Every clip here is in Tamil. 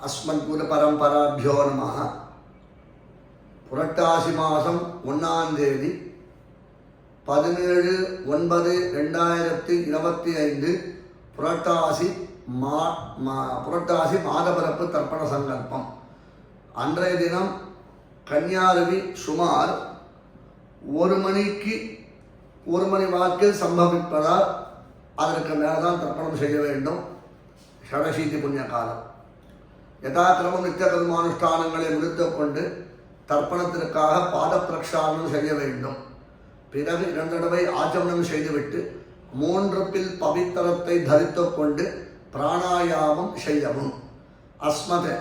अस्मद्गुरुपरम्पराभ्यो नमः. புரட்டாசி மாதம் 1ஆம் தேதி 17/9/2025 புரட்டாசி மாதபிறப்பு தர்ப்பண சங்கல்பம். அன்றைய தினம் கன்னியாரவி சுமார் 1 மணி வாக்கில் சம்பவிப்பதால் அதற்கு மேல்தான் தர்ப்பணம் செய்ய வேண்டும். ஷடசீதி புண்ணிய காலம். யதாக்கிரமம் நித்திய கர்மானுஷ்டானங்களை முடித்துக் கொண்டு தர்ப்பணத்திற்காக பாத பிரக்ஷாலனம் செய்ய வேண்டும். பிறகு 2 தடவை ஆச்சமனம் செய்துவிட்டு 3 பில் பவித்திரத்தை தரித்துக் கொண்டு பிராணாயாமம் செய்யவும். அஸ்மத்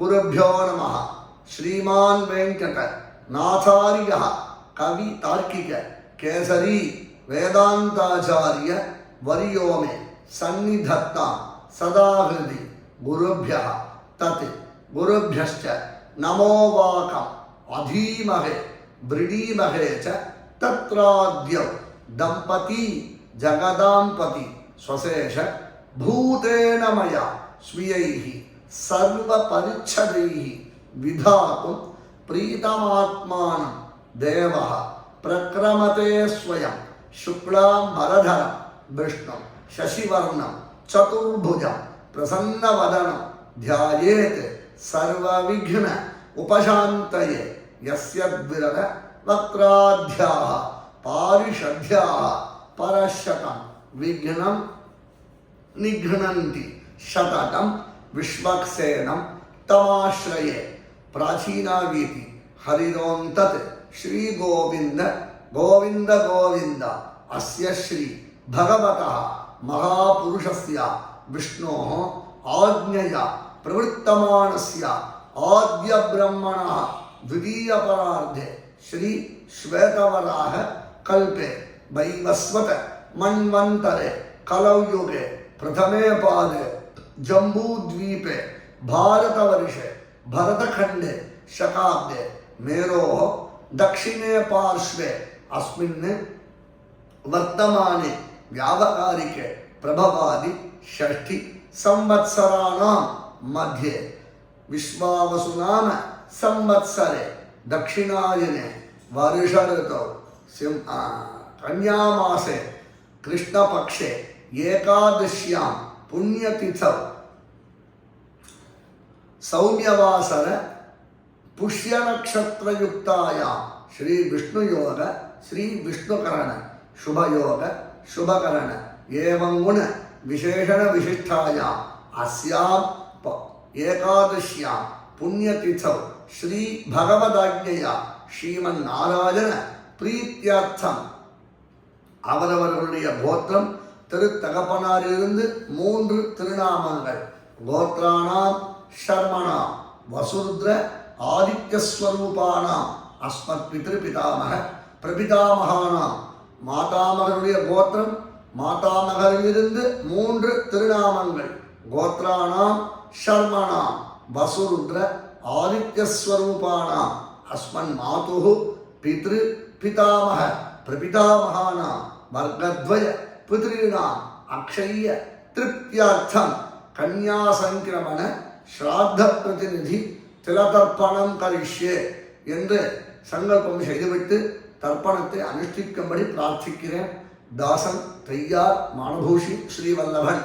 குருभ्यो நமः. ஸ்ரீமான் வெங்கட நாதாரிய கவி தார்க்கிக கேசரி வேதாந்தாச்சாரிய வரியோமே சந்நிதத்தா சதாஹிருதி குருभ्यः தத் குருभ्यश्च நமோ வாகம் அதீமஹே ப்ரீடீமஹே ச தத்ராத்யௌ தம்பதி ஜகதாம்பதி ஸ்வசேஷ பூதேன மயா ஸ்வீயைஹி சர்வ பரிச்சதைஹி விதாத்தும் பிரீதமாத்மானம் தேவः பிரக்ரமதே ஸ்வயம் சுக்லாம் பரதரம் விஷ்ணும் சசிவர்ணம் சதுர்புஜம் பிரசன்னவதனம் த்யாயேத் சர்வவிக்ன உபசாந்தயே யஸ்யத்விரத வக்ராத்யாः பாரிஷத்யாः பரஷகம் விக்னம் நிக்னந்தி சதகம் விஸ்வக்சேனம் தமாஸ்ரயே பிராச்சீனாவீதி ஹரிரோம் தத் ஸ்ரீ கோவிந்த கோவிந்த கோவிந்த அஸ்ய ஸ்ரீ பகவதः மகாபுருஷஸ்ய விஷ்ணோः ஆக்ஞயா प्रवृत्तमानस्य आद्य ब्रह्मणः द्वितीय परार्धे श्री श्वेतवराह कल्पे वैवस्वत मन्वन्तरे कलौयुगे प्रथमे पादे जम्बूद्वीपे भारतवर्षे भरतखण्डे शकाब्दे मेरोः दक्षिणे पार्श्वे अस्मिन् वर्तमाने व्यावहारिके प्रभवादि षष्ठी संवत्सराणां मध्ये विश्वावसुनाम संवत्सरे दक्षिणायने वर्ष ऋतौ कन्यामासे कृष्णपक्षे एकादश्यां पुण्यतिथौ सौम्यवासर पुष्यनक्षत्रयुक्तायां श्री विष्णुयोग श्री विष्णुकरण शुभयोग शुभकरण एवं गुण विशेषण विशिष्टायां अस्यां एकादश्यां पुण्यतिथौ श्री भगवदाज्ञया श्रीमन्नारायण प्रीत्यर्थम அவரவர்களுடைய கோத்திரம் திருத்தகப்பனாரிலிருந்து 3 திருநாமங்கள் கோத்ராணாம் ஷர்மணாம் வசுருத்ர ஆதித்யஸ்வரூபானாம் அஸ்மத் பித்ருபிதாமக பிரபிதாமகானாம் மாதாமகருடைய கோத்திரம் மாதாமகரிலிருந்து 3 திருநாமங்கள் கோத்ராணாம் ஷர்மணாம் வசுருத்ர ஆதித்யஸ்வரூபானாம் அஸ்மன் மாதுஹு பித்ரு பிதாமக பிரபிதாமகானாம் வர்க்கத்வய பித்ரீணாம் அக்ஷய்ய திருப்தியார்த்தம் கன்யா சங்கிரமண ஸ்ராத்த பிரதிநிதி திலதர்ப்பணம் கரிஷ்யே என்று சங்கல்பம் செய்துவிட்டு தர்ப்பணத்தை அனுஷ்டிக்கும்படி பிரார்த்திக்கிறேன். தாசன் தையார் மானபூஷி ஸ்ரீவல்லபன்.